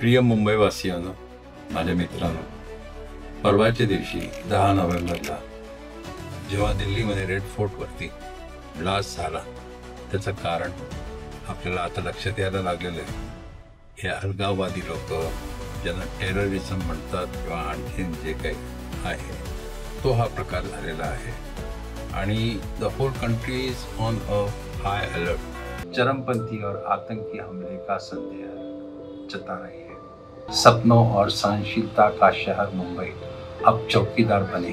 प्रिय मुंबईवासियांनो, माझ्या मित्रांनो, परवाच्या दिवशी 10 नोव्हेंबरला जेव्हा दिल्लीमध्ये रेड फोर्टवरती ब्लास्ट झाला, त्याचं कारण आपल्याला आता लक्षात यायला लागलेलं आहे. हे अलगाववादी लोक ज्यांना टेररिझम म्हणतात किंवा आणखीन जे काही आहे तो हा प्रकार झालेला आहे. आणि the whole country is on a high alert. चरमपंथी और आतंकी हमले का संदेह जता रही है. सपनों और सहनशीलता का शहर मुंबई अब चौकीदार बने.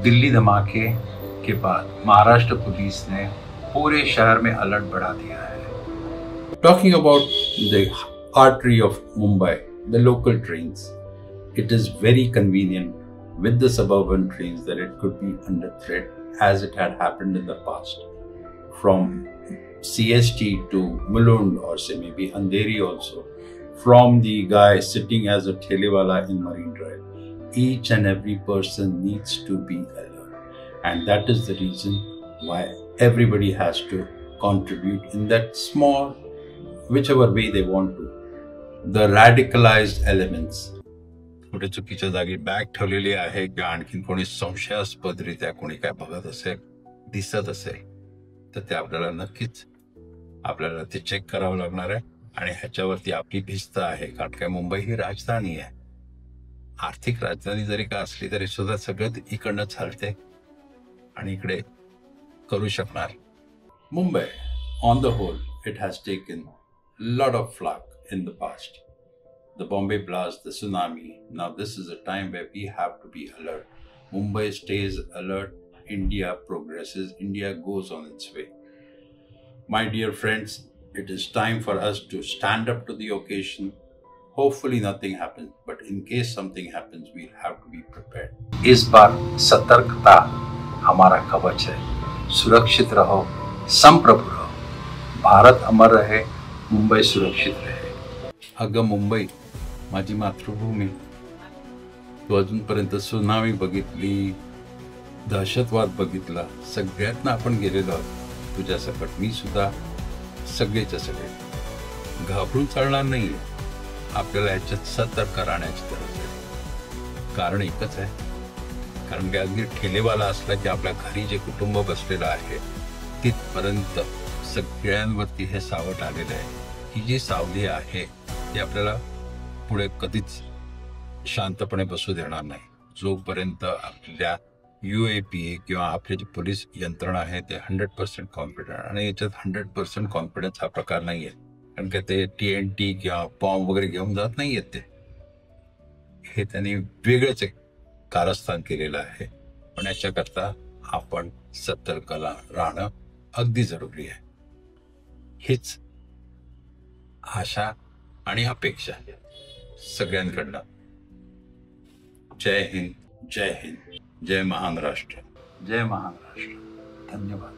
दिल्ली धमाके के बाद महाराष्ट्र पुलिस ने पूरे शहर में अलर्ट बढ़ा दिया है. Talking about the artery of Mumbai, the local trains, it is very convenient with the suburban trains that it could be under threat as it had happened in the past. From CST to Mulund or say maybe Andheri also, from the guy sitting as a thelewala in Marine Drive, each and every person needs to be alert. And that is the reason why everybody has to contribute in that small, whichever way they want to. The radicalized elements. कुठे चुकीच्या जागी bag ठेवलेली आहे किंवा आणखीन कोणी संशयास्पदरित्या कोणी काय बघत असेल, दिसत असेल, तर ते आपल्याला नक्कीच ते चेक करावं लागणार आहे. आणि ह्याच्यावरती आपली भिस्त आहे, कारण काय मुंबई ही राजधानी आहे. आर्थिक राजधानी जरी का असली तरी सुद्धा सगळं इकडनं चालते आणि इकडे करू शकणार. Mumbai on the whole it has taken lot of flack in the past. The Bombay blast, the tsunami. Now this is a time where we have to be alert. Mumbai stays alert. India progresses. India goes on its way. My dear friends, it is time for us to stand up to the occasion. Hopefully nothing happens, but in case something happens, we'll have to be prepared. इस बार सतर्कता हमारा कवच है. सुरक्षित रहो, संप्रभु रहो. भारत अमर रहे, मुंबई सुरक्षित रहे. अगं मुंबई, माझी मातृभूमी, तू अजूनपर्यंत सुनामी बघितली, दहशतवाद बघितला, सगळ्यातनं आपण गेलेलो आहोत. तुझ्या सकट मी सुद्धा, सगळेच्या सगळे. घाबरून चालणार नाहीये. आपल्याला याच्यात सतर्क राहण्याची गरज आहे. कारण एकच आहे, कारण की अगदी ठेलेवाला असला की आपल्या घरी जे कुटुंब बसलेलं आहे तिथपर्यंत सगळ्यांवरती हे सावट आलेलं आहे. ही जी सावली आहे ती आपल्याला पुढे कधीच शांतपणे बसू देणार नाही, जोपर्यंत आपल्या UAPA किंवा आपले जे पोलीस यंत्रणा आहे ते 100% कॉन्फिडंट. आणि याच्यात 100% कॉन्फिडन्स हा प्रकार नाहीये, कारण की ते TNT किंवा बॉम्ब वगैरे घेऊन जात नाहीयेत. ते हे त्यांनी वेगळंच एक कारस्थान केलेलं आहे. पण याच्याकरता आपण सतर्क राहणं अगदी जरुरी आहे. हीच आशा आणि अपेक्षा सगळ्यांकडनं. जय हिंद, जय हिंद, जय महान राष्ट्र, जय महान राष्ट्र. धन्यवाद.